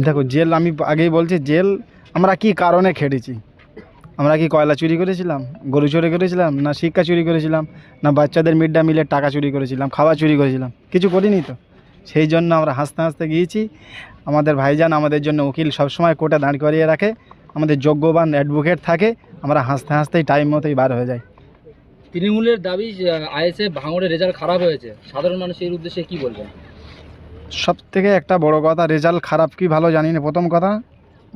দেখো জেল আমি আগেই বলছি, জেল আমরা কি কারণে খেটেছি? আমরা কি কয়লা চুরি করেছিলাম, গরু চুরি করেছিলাম, না শিক্ষা চুরি করেছিলাম, না বাচ্চাদের মিড ডে মিলের টাকা চুরি করেছিলাম, খাওয়া চুরি করেছিলাম? কিছু করিনি তো। সেই জন্য আমরা হাসতে হাসতে গিয়েছি। আমাদের ভাইজান আমাদের জন্য উকিল সবসময় কোর্টে দাঁড় করিয়ে রাখে, আমাদের যোগ্যবান অ্যাডভোকেট থাকে, আমরা হাসতে হাসতেই টাইম মতোই বার হয়ে যায়। তৃণমূলের দাবি আইএসএফ ভাঙড়ের রেজাল্ট খারাপ হয়েছে, সাধারণ মানুষের উদ্দেশ্যে কি বলবেন? সব থেকে একটা বড় কথা, রেজাল্ট খারাপ কি ভালো জানি না। প্রথম কথা,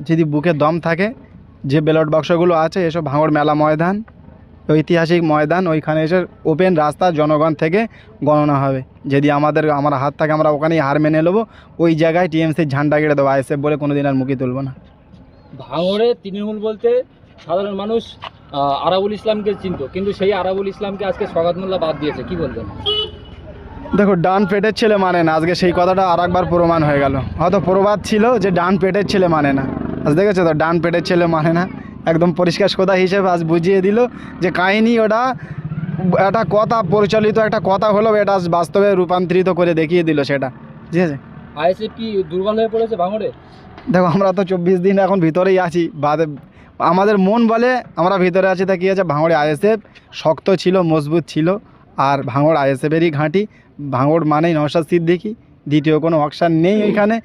যদি বুকে দম থাকে, যে ব্যালট বাক্সগুলো আছে এসব ভাঙড় মেলা ময়দান, ঐতিহাসিক ময়দান, ওইখানে এসে ওপেন রাস্তা জনগণ থেকে গণনা হবে। যদি আমার হাত থাকে আমরা ওখানেই হার মেনে নেবো, ওই জায়গায় টিএমসির ঝান্ডা কেটে দেবো, আইএসএফ বলে কোনো দিন আর মুখে তুলব না। ভাঙড়ে তৃণমূল বলতে সাধারণ মানুষ আরাবুল ইসলামকে চিনত, কিন্তু সেই আরাবুল ইসলামকে আজকে সওগাত মোল্লা বাদ দিয়েছে, কি বলবেন? দেখো, ডান পেটের ছেলে মানে না, আজকে সেই কথাটা আর একবার প্রমাণ হয়ে গেল। হয়তো প্রবাদ ছিল যে ডান পেটের ছেলে মানে না, আজ দেখেছো তো ডান পেটের ছেলে মানে না, একদম পরিষ্কার কথা হিসেবে আজ বুঝিয়ে দিল যে কাহিনি ওটা একটা কথা, পরিচালিত একটা কথা হলো, এটা বাস্তবে রূপান্তরিত করে দেখিয়ে দিল সেটা, ঠিক আছে? আইএসএফ কি দুর্বল হয়ে পড়েছে ভাঙড়ে? দেখো, আমরা তো 24 দিন এখন ভিতরেই আছি, বাদে আমাদের মন বলে আমরা ভিতরে আছি। তা কী আছে, ভাঙড়ে আইএসএফ শক্ত ছিল, মজবুত ছিল, আর ভাঙড় আইএসএফেরই ঘাঁটি। ভাঙড় মানেই নওশাদ সিদ্দিকী, দ্বিতীয় কোনো অপশান নেই ওইখানে।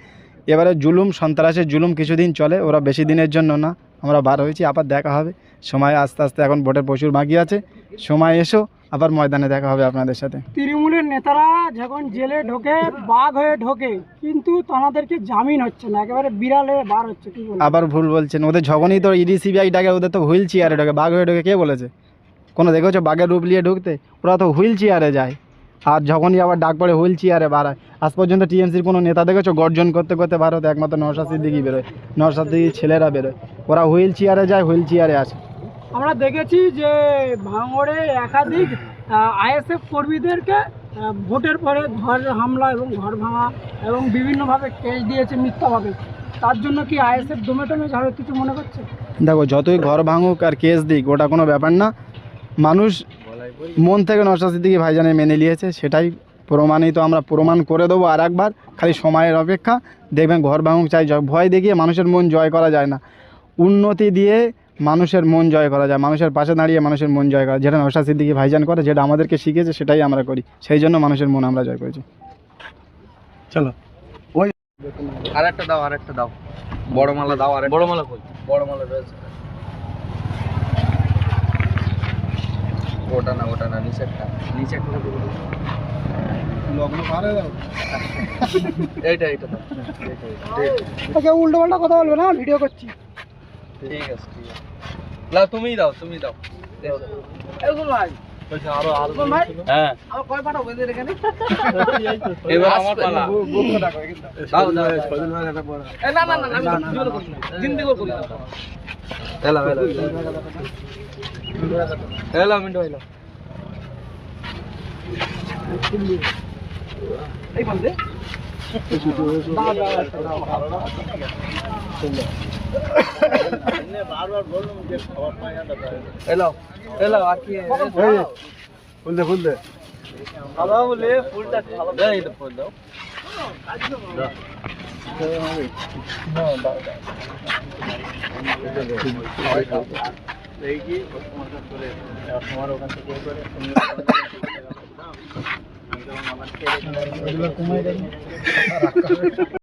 এবারে জুলুম সন্ত্রাসের জুলুম কিছুদিন চলে, ওরা বেশি দিনের জন্য না। আমরা বার হয়েছি, আবার দেখা হবে সময় আস্তে আস্তে, এখন ভোটের প্রচুর বাকি আছে, সময় এসো আবার ময়দানে দেখা হবে আপনাদের সাথে। তৃণমূলের নেতারা যখন জেলে ঢোকে বাঘ হয়ে ঢোকে, কিন্তু তাদেরকে জামিন হচ্ছে না, একেবারে বিড়াল হয়ে বার হচ্ছে। কি বলবো? আবার ভুল বলছেন, ওদের যখনই তো ইডি সিবিআই ডাকে, ওদের তো হুইল চেয়ারে ঢোকে, বাঘ হয়ে ঢোকে কে বলেছে? কোনো দেখেছো বাঘের রূপ নিয়ে ঢুকতে? ওরা তো হুইল চেয়ারে যায়, আর যখনই আবার ডাক পড়ে হুইল চেয়ারে বাড়ায়। আজ পর্যন্ত টিএমসির কোনো নেতা দেখেছো গর্জন করতে করতে বার হতে? একমাত্র নওশাদ সিদ্দিকী বেরোয়, নওশাদ সিদ্দিকীর ছেলেরা বেরোয়, ওরা হুইল চেয়ারে যায়, হুইল চেয়ারে আসে। আমরা দেখেছি যে ভাঙড়ে একাধিক আইএসএফ কর্মীদেরকে ভোটের পরে ঘর হামলা এবং ঘর ভাঙা এবং বিভিন্নভাবে কেস দিয়েছে মিথ্যাভাবে। তার জন্য কি আইএসএফ দমে টমে যাবে কিছু মনে করছে? দেখো, যতই ঘর ভাঙুক আর কেস দিক, ওটা কোনো ব্যাপার না। মানুষ মন থেকে নওশাদ সিদ্দিকী ভাইজানের মেনে নিয়েছে, সেটাই প্রমাণিত। আমরা প্রমাণ করে দেবো আর একবার, খালি সময়ের অপেক্ষা। দেখবেন ঘর ভাঙুক চাই, ভয় দেখিয়ে মানুষের মন জয় করা যায় না, উন্নতি দিয়ে মানুষের মন জয় করা যায়, মানুষের পাশে দাঁড়িয়ে মানুষের মন জয় করা, যেটা নওশাদ সিদ্দিকী ভাইজান করে, যেটা আমাদেরকে শিখেছে, সেটাই আমরা করি। সেই জন্য মানুষের মন আমরা জয় করেছি। চলো, ওই আরেকটা দাও, বড় মালা দাও। বড় মালা কই? বড় মালা রয়েছে, ওটা না নিচেরটা লগ্ন পারে দাও। এইটা ওকে উল্টো পাল্টা কথা বলবে না, ভিডিও করছি। ঠিক আছে লাও, তুমিই দাও। হ্যাঁ, এবার আমার পালা। এলা মিন্টু এলা এই বলতে বারবার বললাম যে খাবার পাই না। এলা আর কি খুলতে খাওয়া বলে ফুলটা ভালো দেয়, এটা ফুল দাও। এই কি তোমার ওখান থেকে করে